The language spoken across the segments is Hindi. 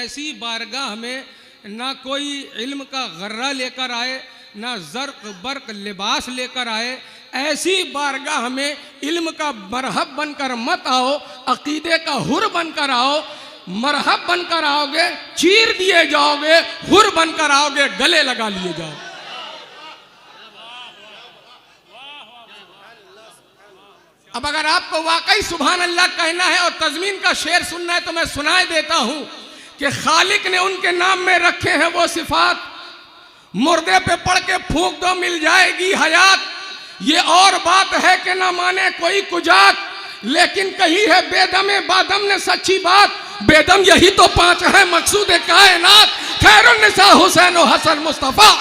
ऐसी बारगाह में ना कोई इल्म का गर्रा लेकर आए, ना ज़र्क बर्क लिबास लेकर आए। ऐसी बारगाह में इल्म का मरहब बनकर मत आओ, अकीदे का हुर बनकर आओ। मरहब बनकर आओगे चीर दिए जाओगे, हुर बनकर आओगे गले लगा लिए जाओ। अब अगर आपको वाकई सुभान अल्लाह कहना है और तज़मीन का शेर सुनना है तो मैं सुनाए देता हूं कि खालिक ने उनके नाम में रखे हैं वो सिफात, मुर्दे पे पड़ के फूंक दो मिल जाएगी हयात। ये और बात है कि ना माने कोई कुजात, लेकिन कही है बेदमे बादम ने सच्ची बात। बेदम यही तो पांच है मकसूद कायनात, खैरुन्निसा हुसैन और हसन मुस्तफा।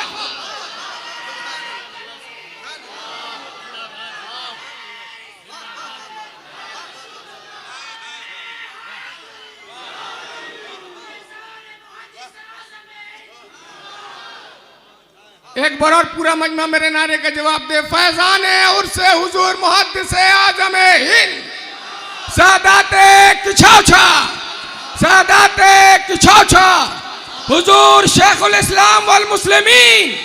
एक बार और पूरा मजमा मेरे नारे का जवाब दे। फैजान उर्से हुजूर मुहद्दिस आजम हिंद सादाते किछौछा, सादाते किछौछा, हुजूर शेखुल इस्लाम वल मुस्लिमीन,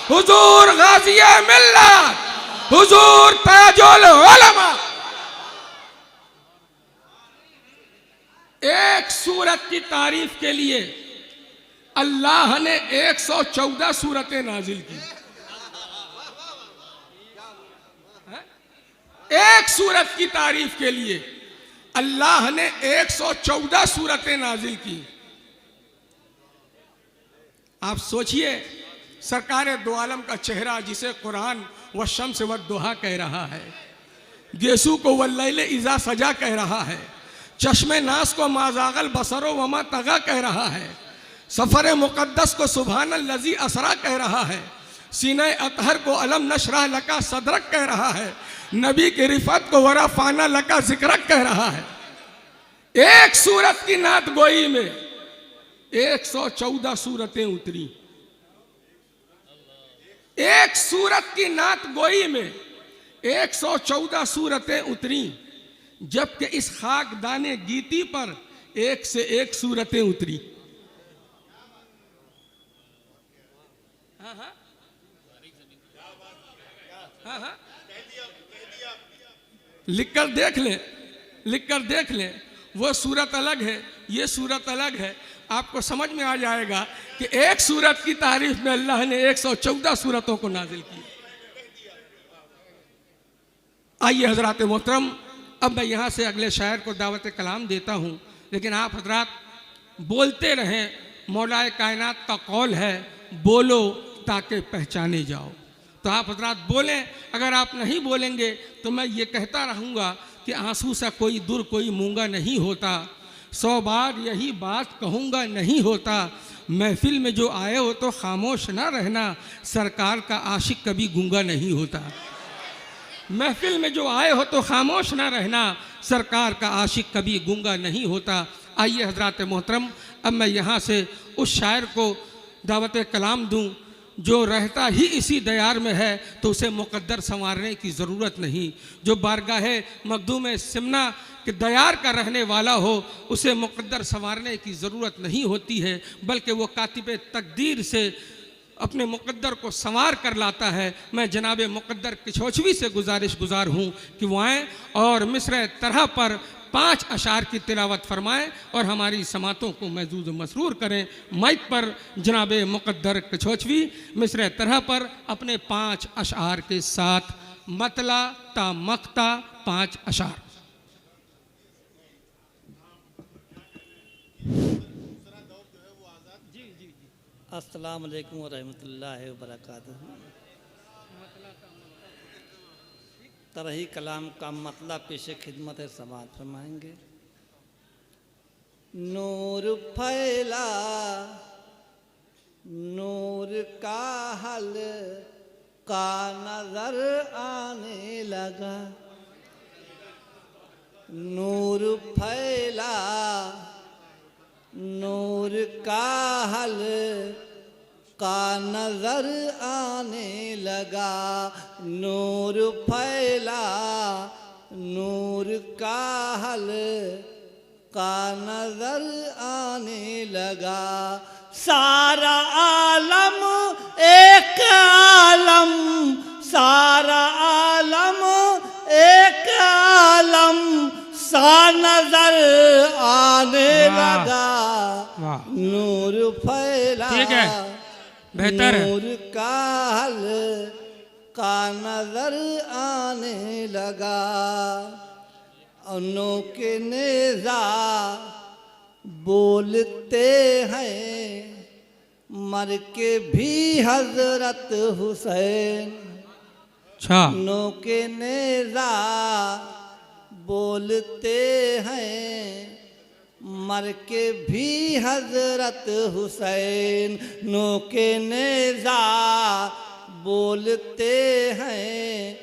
हुजूर गाजी मिल्लत, हुजूर ताजुल उलमा। एक सूरत की तारीफ के लिए अल्लाह ने 114 सूरतें नाजिल की। एक सूरत की तारीफ के लिए अल्लाह ने 114 सूरतें नाजिल की। आप सोचिए, सरकार दो आलम का चेहरा जिसे कुरान व शम्स व दुहा कह रहा है, गेसू को वल्लैल इज़ा सजा कह रहा है, चश्मे नास को माज़ागल बसरो वमा तगा कह रहा है, सफ़र मुक़द्दस को सुभान अल्लज़ी असरा कह रहा है, सीने अतहर को अलम नशरा लका सदरक कह रहा है, नबी की रिफत को वरा फाना लका जिक्रक कह रहा है। एक सूरत की नात गोई में 114 सूरतें उतरी। एक सूरत की नात गोई में 114 सूरतें उतरी, जबकि इस खाकदाने गीती पर एक से एक सूरतें उतरी। हाँ, लिखकर देख ले, लिखकर देख ले। वो सूरत अलग है, ये सूरत अलग है। आपको समझ में आ जाएगा कि एक सूरत की तारीफ में अल्लाह ने 114 सूरतों को नाजिल किया। आइए हजरात मोहतरम, अब मैं यहाँ से अगले शायर को दावत कलाम देता हूँ, लेकिन आप हजरात बोलते रहें। मौलाए कायनात का कौल है, बोलो ताकि पहचाने जाओ। तो आप हजरात बोलें। अगर आप नहीं बोलेंगे तो मैं ये कहता रहूँगा कि आंसू सा कोई दूर कोई मूंगा नहीं होता, 100 बार यही बात कहूँगा नहीं होता। महफिल में जो आए हो तो खामोश ना रहना, सरकार का आशिक कभी गूंगा नहीं होता। महफिल में जो आए हो तो खामोश ना रहना, सरकार का आशिक कभी गूंगा नहीं होता। आइए हजरात मोहतरम, अब मैं यहाँ से उस शायर को दावत कलाम दूँ जो रहता ही इसी दयार में है, तो उसे मुक़द्दर संवारने की ज़रूरत नहीं। जो बारगाह मखदूम सिमना के दयार का रहने वाला हो, उसे मुक़द्दर संवारने की ज़रूरत नहीं होती है, बल्कि वो कातिब तकदीर से अपने मुक़द्दर को संवार कर लाता है। मैं जनाब मुक़द्दर किछौछवी से गुजारिश गुजार हूँ कि वो आएँ और मिस्र तरह पर 5 अशार की तिलावत फरमाएं और हमारी समातों को महजूज मसरूर करें। माइक पर जनाब मुक़द्दर किछौछवी मिस्र तरह पर अपने 5 अशार के साथ मतला ता मक्ता 5 अशार। अस्सलाम वालेकुम व रहमतुल्लाहि व बरकातुहू। तरही कलाम का मतलब पेश खिदमत समात फरमाएंगे। नूर फैला, नूर का हल का नजर आने लगा, नूर फैला, नूर का हल का नजर आने लगा, नूर फैला, नूर का हल का नजर आने लगा। सारा आलम एक आलम, सारा आलम एक आलम सा नजर आने लगा। नूर फैला, ठीक है, बेहतर है। नूर का हल का नजर आने लगा। अनों के नेजा बोलते हैं, मर के भी हजरत हुसैन। अच्छा, नो के नेजा बोलते हैं, मर के भी हजरत हुसैन। नो के नेजा बोलते हैं,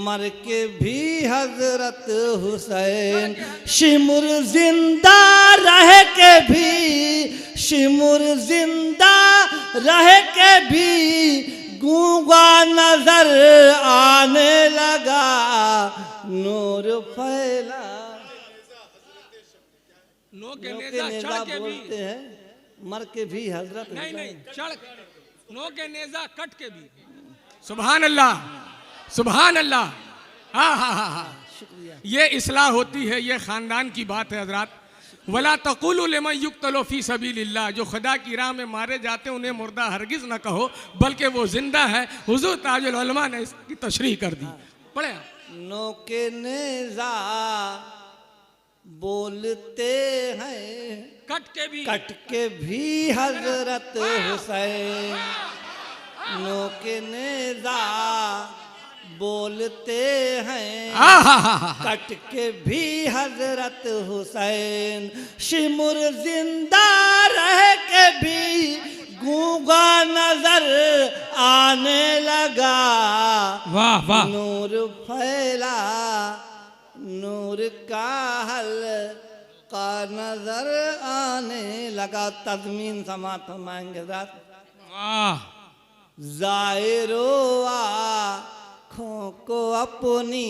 मर के भी हजरत हुसैन। शिमुर जिंदा रह के भी, शिमुर जिंदा रह के भी गूंगा नजर आने लगा। नूर फैला, नो के नो नेजा के चढ़ नेजा के भी, बोलते हैं, मर के भी हजरत नहीं नहीं, हुसैन। चढ़, नो के नेजा कट के भी। सुभान अल्लाह, सुभान अल्लाह। हाँ हाँ हाँ हाँ, शुक्रिया। ये इस्लाह होती है, ये खानदान की बात है हजरात। वला तक़ूलू लिमन युक़्तलू फ़ी सबीलिल्लाह, जो खुदा की राह में मारे जाते हैं उन्हें मुर्दा हरगिज़ न कहो, बल्कि वो जिंदा है। हुज़ूर ताजुल उलमा ने इसकी तशरीह कर दी। पढ़े। नो के नेजा बोलते हैं, कट के भी, कट के भी हजरत हुसैन। नो के नेजा बोलते हैं, कट के भी हजरत हुसैन। शिमुर जिंदा रह के भी गूंगा नजर आने लगा। वाह वाह, नूर फैला, नूर का हल का नजर आने लगा। तज़मीन समात फरमाएंगे रात। वाह, ज़ाहिरो आँखों को अपनी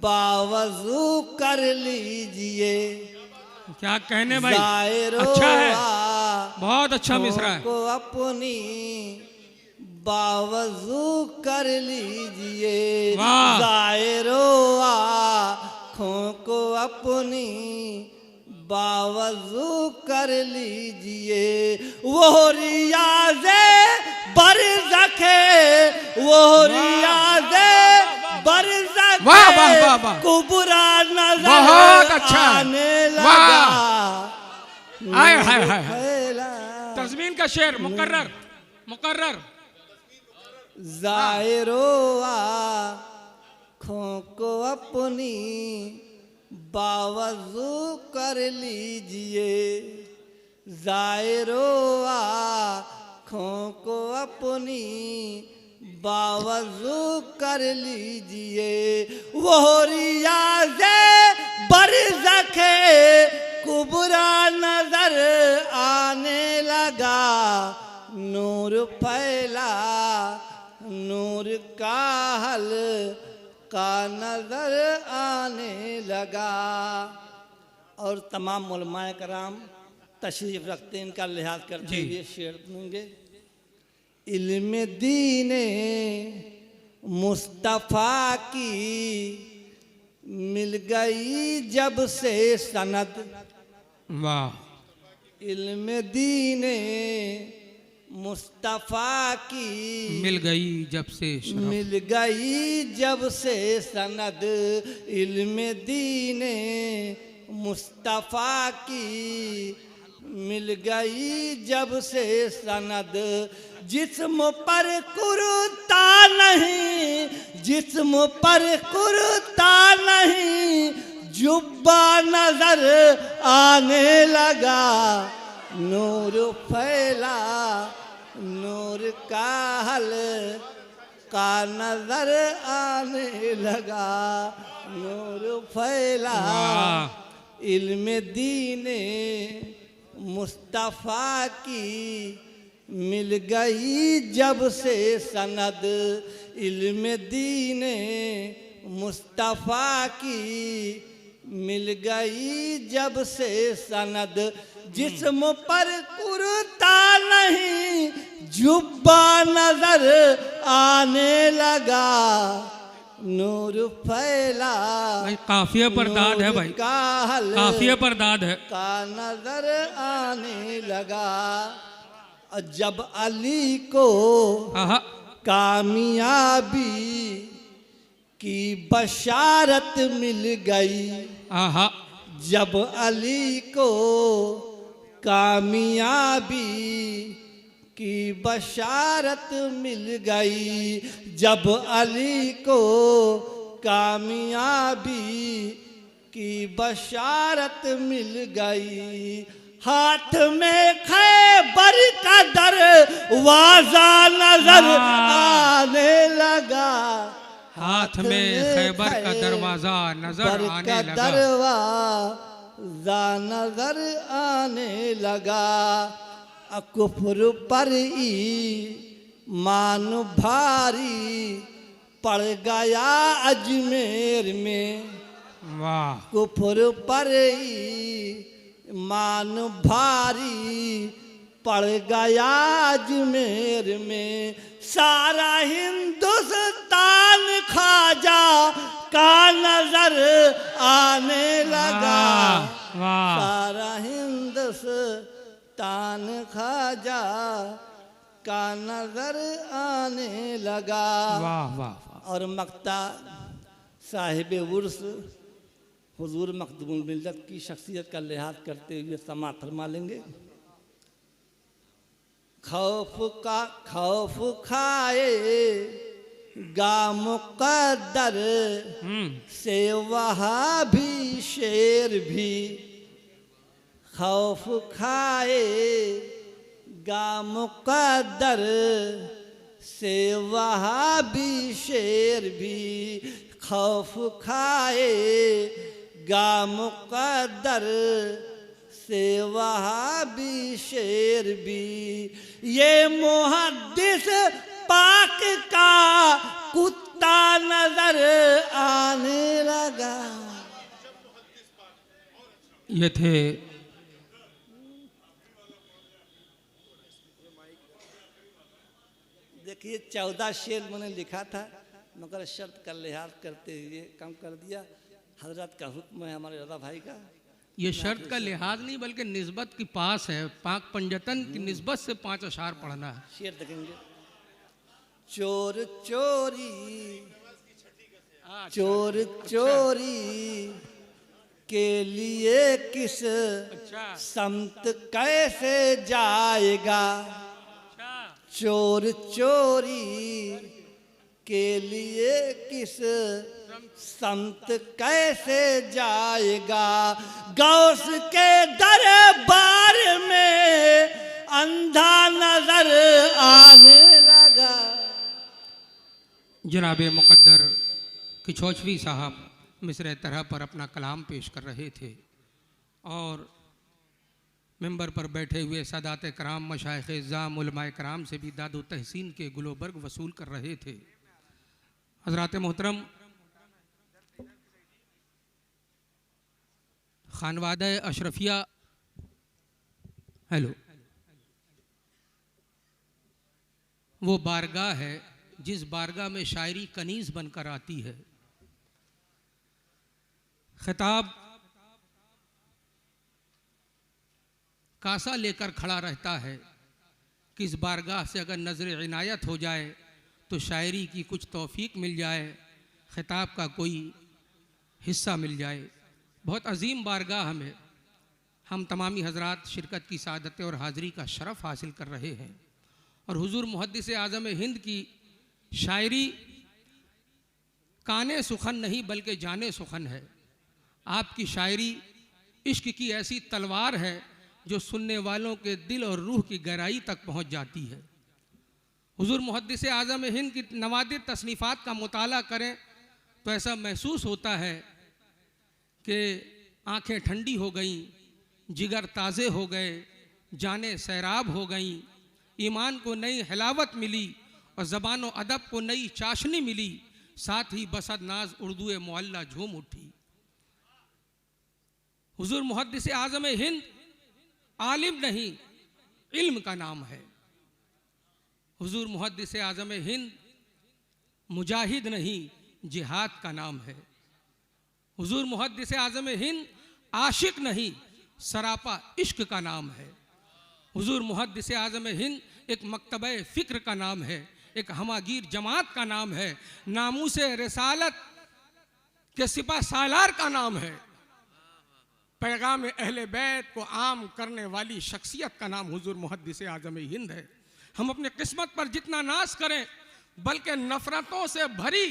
बावजू कर लीजिए। क्या कहने भाई, ज़ाहिरो अच्छा है, बहुत अच्छा मिसरा है। को अपनी बावजू कर लीजिए। वाह। ज़ाहिरो आँखों को अपनी बावजू कर लीजिए। वो रियाज़े बरज़खे, वो रियाज़े बरज़खे वाह वाह वाह वाह, कुबरा नजर बहुत अच्छा है। आने लगा। वाह, हाय हाय हाय, फैला, तज़मीन का शेर मुकर्रर मुकर्रर। ज़ाहिरो आँखों को अपनी बावजू कर लीजिए। ज़ाहिरो आँखों को अपनी बावजू कर लीजिए। वो रियाज़े बरज़खे कुबरा नजर आने लगा। नूर फैला, नूर का हल का नजर आने लगा। और तमाम उलमाए कराम तशरीफ रखते हैं, इनका लिहाज करते हुए शेर दूंगे। इल्म दीने मुस्तफ़ा की मिल गई जब से सनद। वाह, इल्म दीने मुस्तफ़ा की मिल गई जब से शरफ। मिल गई जब से सनद। इल्म दीने मुस्तफ़ा की मिल गई जब से सनद। जिस्म पर कुर्ता नहीं, जिस्म पर कुर्ता नहीं, जुब्बा नजर आने लगा। नूर फैला, नूर का हल का नजर आने लगा। नूर फैला, इल्म दीने मुस्तफ़ा की मिल गई जब से सनद। इल्म दीने मुस्तफ़ा की मिल गई जब से सनद, जिस्म पर कुर्ता नहीं जुब्बा नजर आने लगा, नूर फैला भाई काफिये पर दाद है भाई, काफिये पर दाद है। का नजर आने लगा। और जब अली को आहा, कामयाबी की बशारत मिल गई, आहा, जब अली को कामयाबी की बशारत मिल गई, जब अली को कामयाबी की बशारत मिल गई, हाथ में खैबर का दरवाजा नजर आने लगा, हाथ में खैबर का दरवाजा नजर आने लगा, दरवाजा नजर आने लगा। कुफ्र पर ईमान भारी पड़ गया अजमेर में, वाह, कुफ्र पर ईमान भारी पड़ गया अजमेर में, सारा हिंदुस्तान ख्वाजा का नजर आने लगा, वाह, सारा हिंदुस्तान ख्वाजा का नजर आने लगा। वाह, वाह। और मक्ता साहिब उर्स हुजूर मखदूमुल मिल्लत की शख्सियत का लिहाज करते हुए समाअत फरमा लेंगे। खौफ खाए गा मुक़द्दर से वहाँ भी शेर भी, खौफ खाए गा मुक़द्दर से वहाँ भी शेर भी, खौफ खाए गा मुक़द्दर से वहाँ भी शेर भी, ये मुहद्दिस पाक का कुत्ता नजर आने लगा। ये थे देखिए 14 शेर मैंने लिखा था, मगर शर्त का लिहाज करते हुए कम कर दिया। हजरत का हुक्म है हमारे रज़ा भाई का। ये शर्त का लिहाज नहीं बल्कि निस्बत की पास है, पाक पंजतन की निस्बत से 5 अशार पढ़ना है। शेर देखेंगे। चोर चोरी चोर चोरी के लिए किस समत कैसे जाएगा, चोर चोरी के लिए किस समत कैसे जाएगा, गौस के दरबार में अंधा नजर आने लगा। जनाब मुक़द्दर किचौचवी साहब मिसरे तरह पर अपना कलाम पेश कर रहे थे और मिंबर पर बैठे हुए सादात कराम मशाइख़ इज़्ज़ाम उलमाए कराम से भी दादो तहसीन के गुलोबर्ग वसूल कर रहे थे। हज़रात मोहतरम खानवादा अशरफिया, हेलो, वो बारगाह है जिस बारगाह में शायरी कनीज़ बनकर आती है। खिताब कासा लेकर खड़ा रहता है कि इस बारगाह से अगर नज़र इनायत हो जाए तो शायरी की कुछ तौफीक मिल जाए, खिताब का कोई हिस्सा मिल जाए। बहुत अजीम बारगाह में हम तमामी हजरात शिरकत की सादत और हाज़री का शरफ़ हासिल कर रहे हैं और हुजूर मुहद्दिस आज़म हिंद की शायरी काने सुखन नहीं बल्कि जाने सुखन है। आपकी शायरी इश्क की ऐसी तलवार है जो सुनने वालों के दिल और रूह की गहराई तक पहुंच जाती है। हुजूर मुहद्दिस आज़म हिंद की नवादिर तसनीफ़ात का मुताला करें तो ऐसा महसूस होता है कि आंखें ठंडी हो गईं, जिगर ताज़े हो गए, जाने सैराब हो गईं, ईमान को नई हिलावत मिली और ज़बान व अदब को नई चाशनी मिली, साथ ही बसद नाज उर्दू मुअल्ला झूम उठी। हुजूर मुहद्दिस आज़म हिंद आलिम नहीं, इल्म का नाम है। हुजूर मुहद्दिस आज़म हिंद मुजाहिद नहीं, जिहाद का नाम है। हुजूर मुहद्दिस आज़म हिंद आशिक नहीं, सरापा इश्क का नाम है। हुजूर मुहद्दिस आज़म हिंद एक मकतबे फ़िक्र का नाम है, एक हमागीर जमात का नाम है, नामूसे रिसालत के सिपा सालार का नाम है। पैगाम अहले बैत को आम करने वाली शख्सियत का नाम हुजूर मुहद्दिस आज़म हिंद है। हम अपने किस्मत पर जितना नाश करें, बल्कि नफरतों से भरी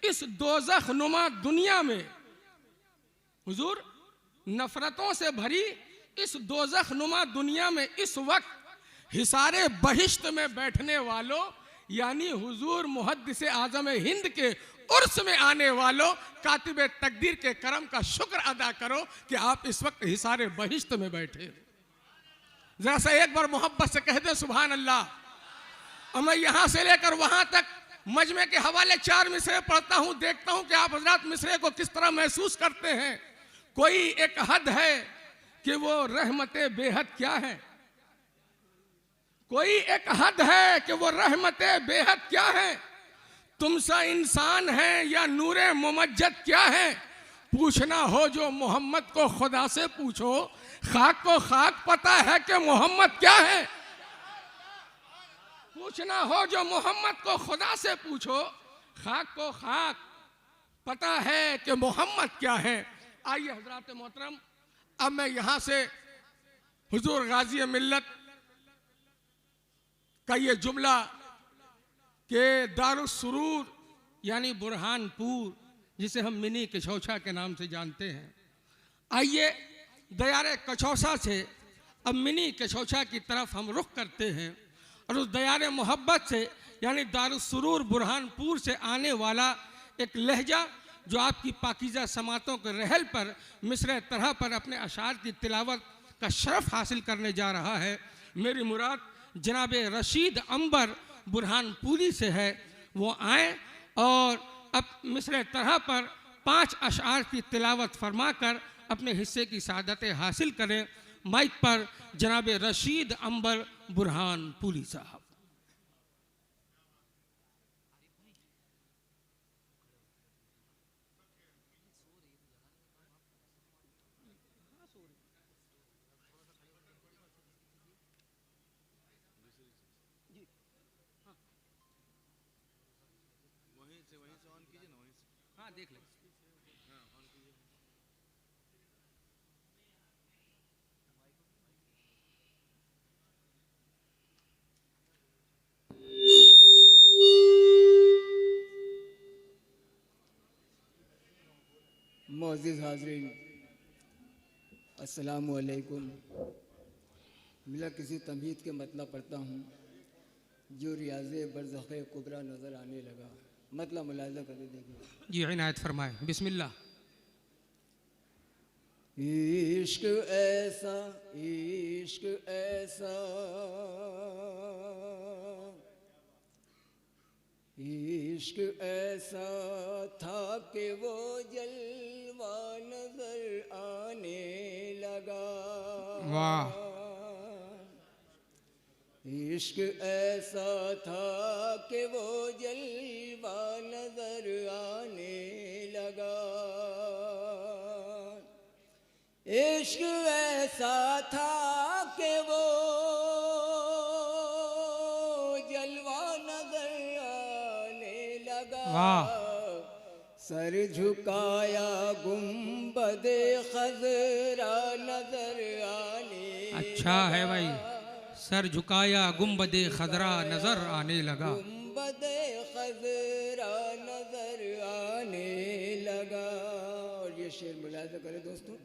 इस दोज़ख नुमा दुनिया में, हुजूर नफरतों से भरी इस दोज़ख नुमा दुनिया में इस वक्त हिसारे बहिश्त में बैठने वालों, यानी हुजूर मुहद्दिस आज़म हिंद के उर्स में आने वालों, कातिबे तकदीर के करम का शुक्र अदा करो कि आप इस वक्त हिसारे बहिश्त में बैठे। जरा सा एक बार मोहब्बत से कह दे सुभान अल्लाह। और मैं यहाँ से लेकर वहाँ तक मजमे के हवाले 4 मिसरे पढ़ता हूँ, देखता हूँ कि आप हजरात मिसरे को किस तरह महसूस करते हैं। कोई एक हद है कि वो रहमते बेहद क्या है, कोई एक हद है कि वो रहमते बेहद क्या है। तुमसा इंसान है या नूरे मुमज्जद क्या है, पूछना हो जो मोहम्मद को खुदा से पूछो, खाक को खाक पता है कि मोहम्मद क्या है। पूछना हो जो मोहम्मद को खुदा से पूछो, खाक को खाक पता है कि मोहम्मद क्या है। आइए हजरात मोहतरम, अब मैं यहाँ से हुजूर गाजी मिल्लत का ये जुमला कि दारुस सुरूर यानी बुरहानपुर, जिसे हम मिनी कछौछा के नाम से जानते हैं, आइए दयारे कछौछा से अब मिनी कछौछा की तरफ हम रुख करते हैं। और उस दयारे मोहब्बत से यानी दारुस सुरूर बुरहानपुर से आने वाला एक लहजा जो आपकी पाकीज़ा समातों के रहल पर मिसरे तरह पर अपने अशार की तिलावत का शरफ हासिल करने जा रहा है। मेरी मुराद जनाब रशीद अंबर बुरहानपुरी से है। वो आए और अब मिसरे तरह पर 5 अशार की तिलावत फरमाकर अपने हिस्से की सादत हासिल करें। माइक पर जनाब रशीद अंबर बुरहानपुरी साहब। हाँ देख लें। मोअज़्ज़िज़ हाज़रीन, अस्सलामु अलैकुम। मिला किसी तमहीद के मतलब पढ़ता हूँ जो रियाज़े बरज़ख़े कुबरा नज़र आने लगा। मतलब मुलाज़ा करके देखिए। जी इनायत फरमाएं, बिस्मिल्लाह। इश्क ऐसा, इश्क ऐसा, इश्क ऐसा था कि वो जलवा नजर आने लगा। वाह। इश्क ऐसा था कि वो जलवा नजर आने लगा। इश्क ऐसा था कि वो जलवा नजर आने लगा। वाह। सर झुकाया गुंबदे खजरा नजर आने अच्छा है भाई, सर झुकाया गुंबदे खजरा नजर आने लगा। गुंबदे खजरा नजर आने लगा। और ये शेर मुलाज़ा करें दोस्तों,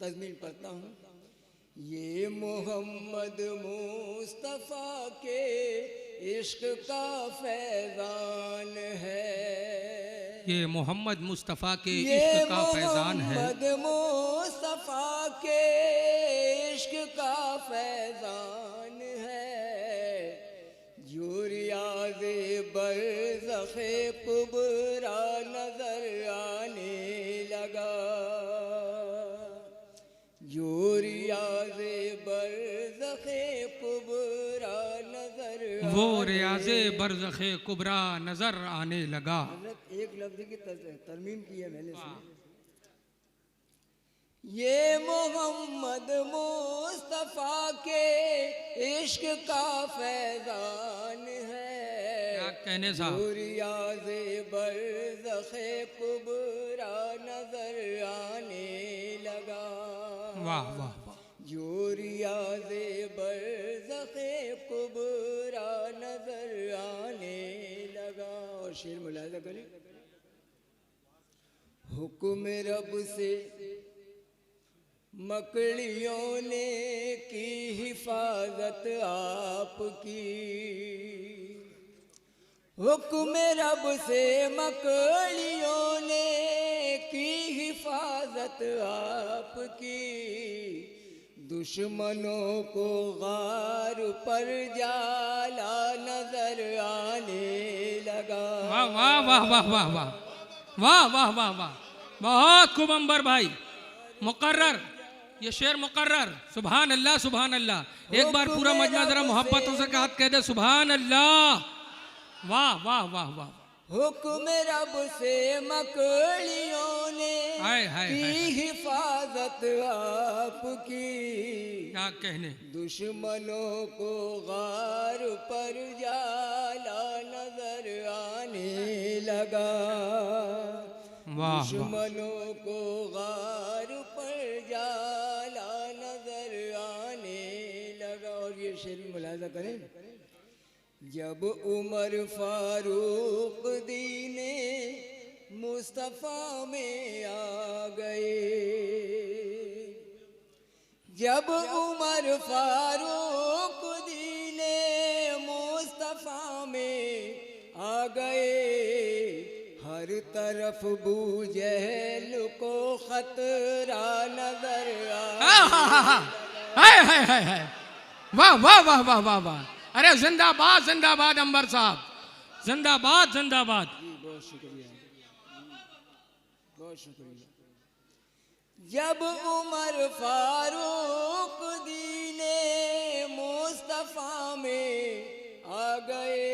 तज़मीन पढ़ता हूँ। ये मोहम्मद मुस्तफ़ा के इश्क का फैज़ान है। ये मोहम्मद मुस्तफ़ा के ये इश्क का फैज़ान है। मोहम्मद मुस्तफ़ा के इश्क का फैज़ान है। जो रियाज़े बरज़ख़े कुबरा नज़र आने लगा। वो रियाज़े बरज़खे कुबरा नजर आने लगा। हजरत एक लफ्ज की तरमीम की है मैंने इसमें। ये मोहम्मद मुस्तफ़ा के इश्क का फैजान है, क्या कहने साहब। जो रियाज़े बरज़खे कुबरा नजर आने लगा। वाह वाह वाह। जो रियाज़े बरज़खे कुबरा नजर आने लगा। और शेर मुलाहिज़ा करें। हुक्म रब से मकड़ियों ने की हिफाजत आपकी, हुक्म रब से मकड़ियों ने की हिफाजत आपकी, दुश्मनों को गार पर जाला नजर आने लगा। वाह वाह वाह वाह वाह वाह वाह वाह वाह वाह। बहुत खूब अंबर भाई, मुकर्रर, ये शेर मुकर्रर। सुभान अल्लाह सुभान अल्लाह। एक बार पूरा मजमा जरा मोहब्बतों से कहा कह दे सुभान अल्लाह। वाह वाह वाह वाह। हुक्म रब से मकड़ियों ने हाय हाय की हाय। हिफाजत आपकी, क्या कहने। दुश्मनों को गार पर जाला नजर आने लगा। वाह वाह। दुश्मनों को गार पर जाला नजर आने लगा। और ये शेर मुलाहिज़ा करें। जब उमर फारूक दीने मुस्तफ़ा में आ गए, जब उमर फारूक दीने मुस्तफ़ा में आ गए, हर तरफ बूजहल को खतरा नजर आ। हाय हाय हाय हाय। वाह वाह वाह वाह वाह वाह। अरे जिंदाबाद जिंदाबाद अंबर साहब, जिंदाबाद जिंदाबाद। बहुत शुक्रिया, बहुत शुक्रिया। जब उमर फारूक दीने मुस्तफ़ा में आ गए,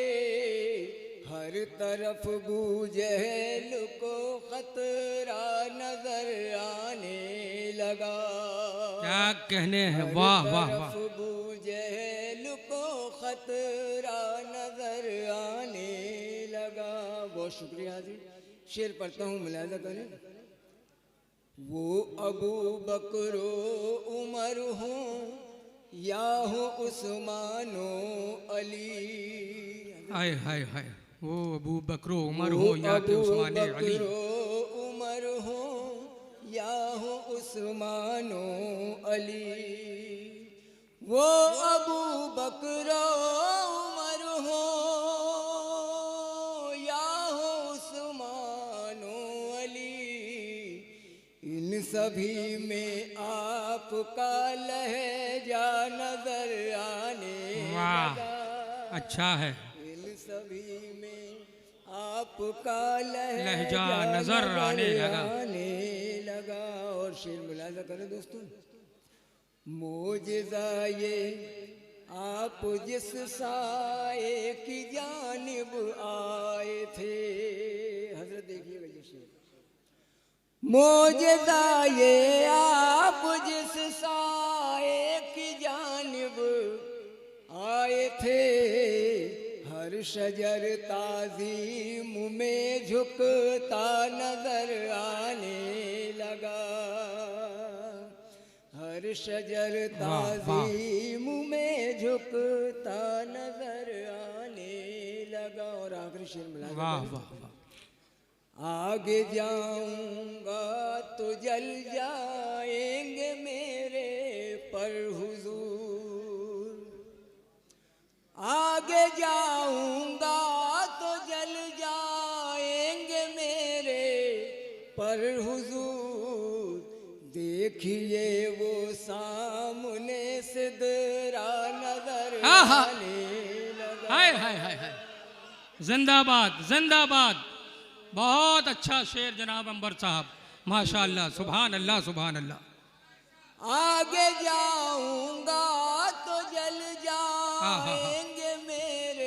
हर तरफ बूजहल को खतरा नजर आने लगा। क्या कहने हैं। वाह वाह वाह। बूजहल को खतरा नजर आने लगा। बहुत शुक्रिया जी। शेर पढ़ता हूँ, मुलाहिज़ा करें। वो अबू बकरो उमर हो या हो उस्मानो अली, हाय हाय हाय। वो अबू बकरो उमर हो या के उस्मान अली, उमर हो या हो उस्मानो अली, वो अबू बकरो उमर हो या हो उस्मानो अली, इन सभी में आपका लहजा नजर आने लगा। अच्छा है। इन सभी में आपका लहजा नजर आने लगा। और शेर मुलाहिज़ा करें दोस्तों। मोजिज़ा ये आप जिस साए की जानिब आए थे, हजरत देखिएगा ये शेर। मोजिज़ा ये आप जिस साए की जानिब आए थे, हर शजर ताज़ीम में झुकता नजर आने लगा। हर शजर ताज़ीम में झुकता नजर आने लगा। और आखिरी शेर मुलाहिज़ा वाह करें। वाह वाह। आगे जाऊंगा तो जल जाएंगे मेरे पर हुजूर, आगे जाऊंगा तो जल जाएंगे मेरे पर हुजूर, देखिए वो सामने सिदरा नजर आने लगा। हाय हाय हाय हाय। जिंदाबाद जिंदाबाद। बहुत अच्छा शेर जनाब अंबर साहब, माशाअल्लाह। सुभान अल्लाह सुभान अल्लाह। आगे जाऊंगा तो जल जाएंगे मेरे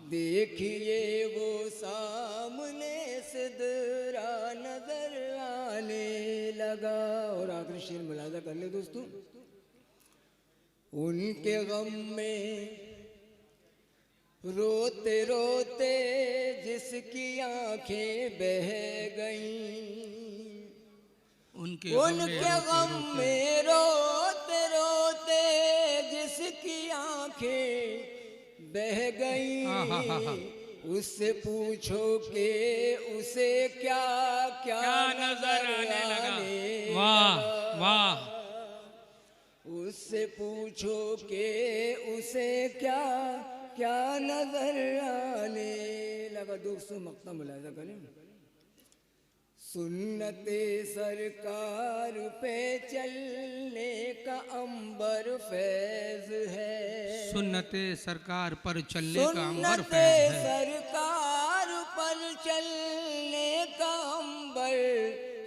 देखिए वो सामने सिदरा नजर आने लगा। और आखिरी शेर मुलाजा कर ले दोस्तों। उनके गम में रोते रोते जिसकी आंखें बह गईं, उनके गम में रोते रोते जिसकी आंखें बह गईं, उससे पूछो कि उसे क्या क्या नजर आने लगा। वाह वाह। उससे पूछो कि उसे क्या क्या नजर आने लगा। दोस्तों मक्ता मुलाजा करें। सुन्नते सरकार पे चलने का अंबर फैज है। सुन्नते सरकार पर चलने का अंबर सुन्नते फैज है। सरकार पर चलने का अंबर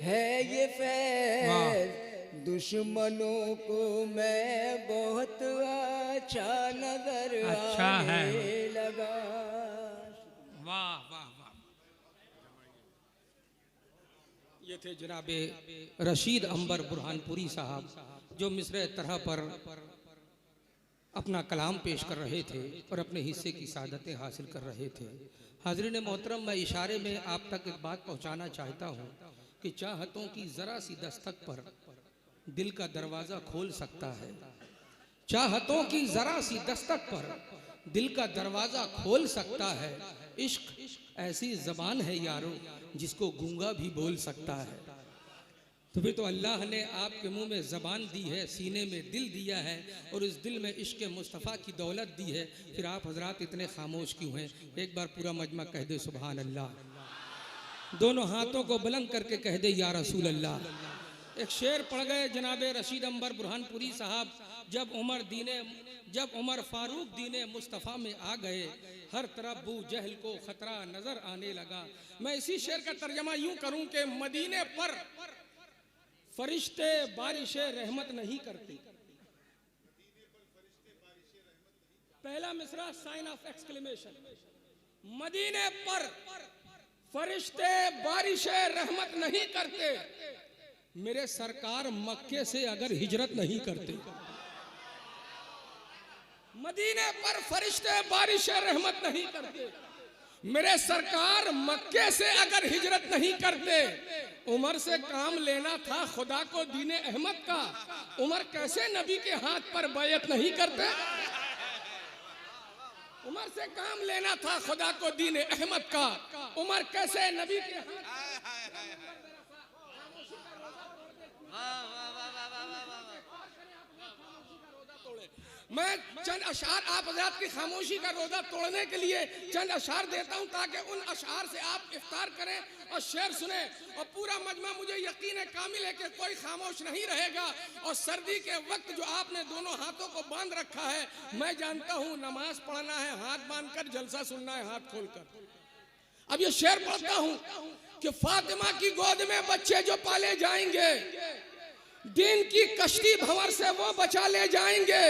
है ये फैज। दुश्मनों को मैं बहुत अच्छा नजर आने लगा। वाह वाह वाह। ये थे जनाबे रशीद अंबर बुरहानपुरी साहब जो मिस्र तरह पर अपना कलाम पेश कर रहे थे और अपने हिस्से की सादतें हासिल कर रहे थे। हाज़रीन मोहतरम, मैं इशारे में आप तक एक बात पहुंचाना चाहता हूं कि चाहतों की ज़रा सी दस्तक पर दिल का दरवाज़ा खोल सकता है। चाहतों की ज़रा सी दस्तक पर दिल का दरवाज़ा खोल सकता है। इश्क ऐसी ज़बान है यारो जिसको गूंगा भी बोल सकता है। तो फिर तो अल्लाह ने आपके मुंह में ज़बान दी है, सीने में दिल दिया है और इस दिल में इश्क मुस्तफ़ा की दौलत दी है। फिर आप हजरात इतने खामोश क्यों हैं? एक बार पूरा मजमा कह दे सुभान अल्लाह। दोनों हाथों को बुलंद करके कह दे या रसूल अल्लाह। एक शेर पढ़ गए जनाबे रशीद अंबर बुरहानपुरी साहब। जब उमर फारूक दीने मुस्तफ़ा में आ गए, हर तरफ बू जहल को खतरा नजर आने लगा। मैं इसी शेर का तर्जमा यूं करूं कि मदीने पर फरिश्ते बारिशे रहमत नहीं करते। पहला मिसरा साइन ऑफ एक्सक्लेमेशन। मदीने पर फरिश्ते बारिशे रहमत नहीं करते। मेरे सरकार मक्के से अगर हिजरत नहीं करते। मदीने पर फरिश्ते बारिश रहमत नहीं करते। मेरे सरकार मक्के से अगर हिजरत नहीं करते। उमर से काम लेना था खुदा को दीने अहमद का। उमर कैसे नबी के हाथ पर बैयत नहीं करते? उमर से काम लेना था खुदा को दीने अहमद का। उमर कैसे नबी के हाथ मैं चंद अशार आप हज़रात की खामोशी का रोज़ा तोड़ने के लिए चंद अशार देता हूं ताकि उन अशार से आप इफ्तार करें और शेर सुने। और पूरा मजमा मुझे यकीन है कामिल है कि कोई खामोश नहीं रहेगा। और सर्दी के वक्त जो आपने दोनों हाथों को बांध रखा है, मैं जानता हूं नमाज पढ़ना है हाथ बांधकर, जलसा सुनना है हाथ खोलकर। अब ये शेर पढ़ता हूं कि फातिमा की गोद में बच्चे जो पाले जाएंगे, दीन की कश्ती भंवर से वो बचा ले जाएंगे।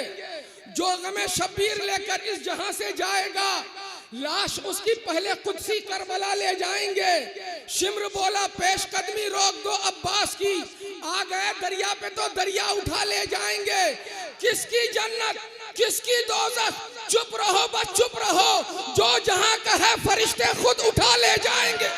जो गमे शब्बीर लेकर इस जहां से जाएगा, लाश उसकी पहले कुदसी करबला ले जाएंगे। शिम्र बोला पेश कदमी रोक दो अब्बास की, आ गए दरिया पे तो दरिया उठा ले जाएंगे। किसकी जन्नत किसकी दोज़ख, चुप रहो बस चुप रहो, जो जहां का है फरिश्ते खुद उठा ले जाएंगे।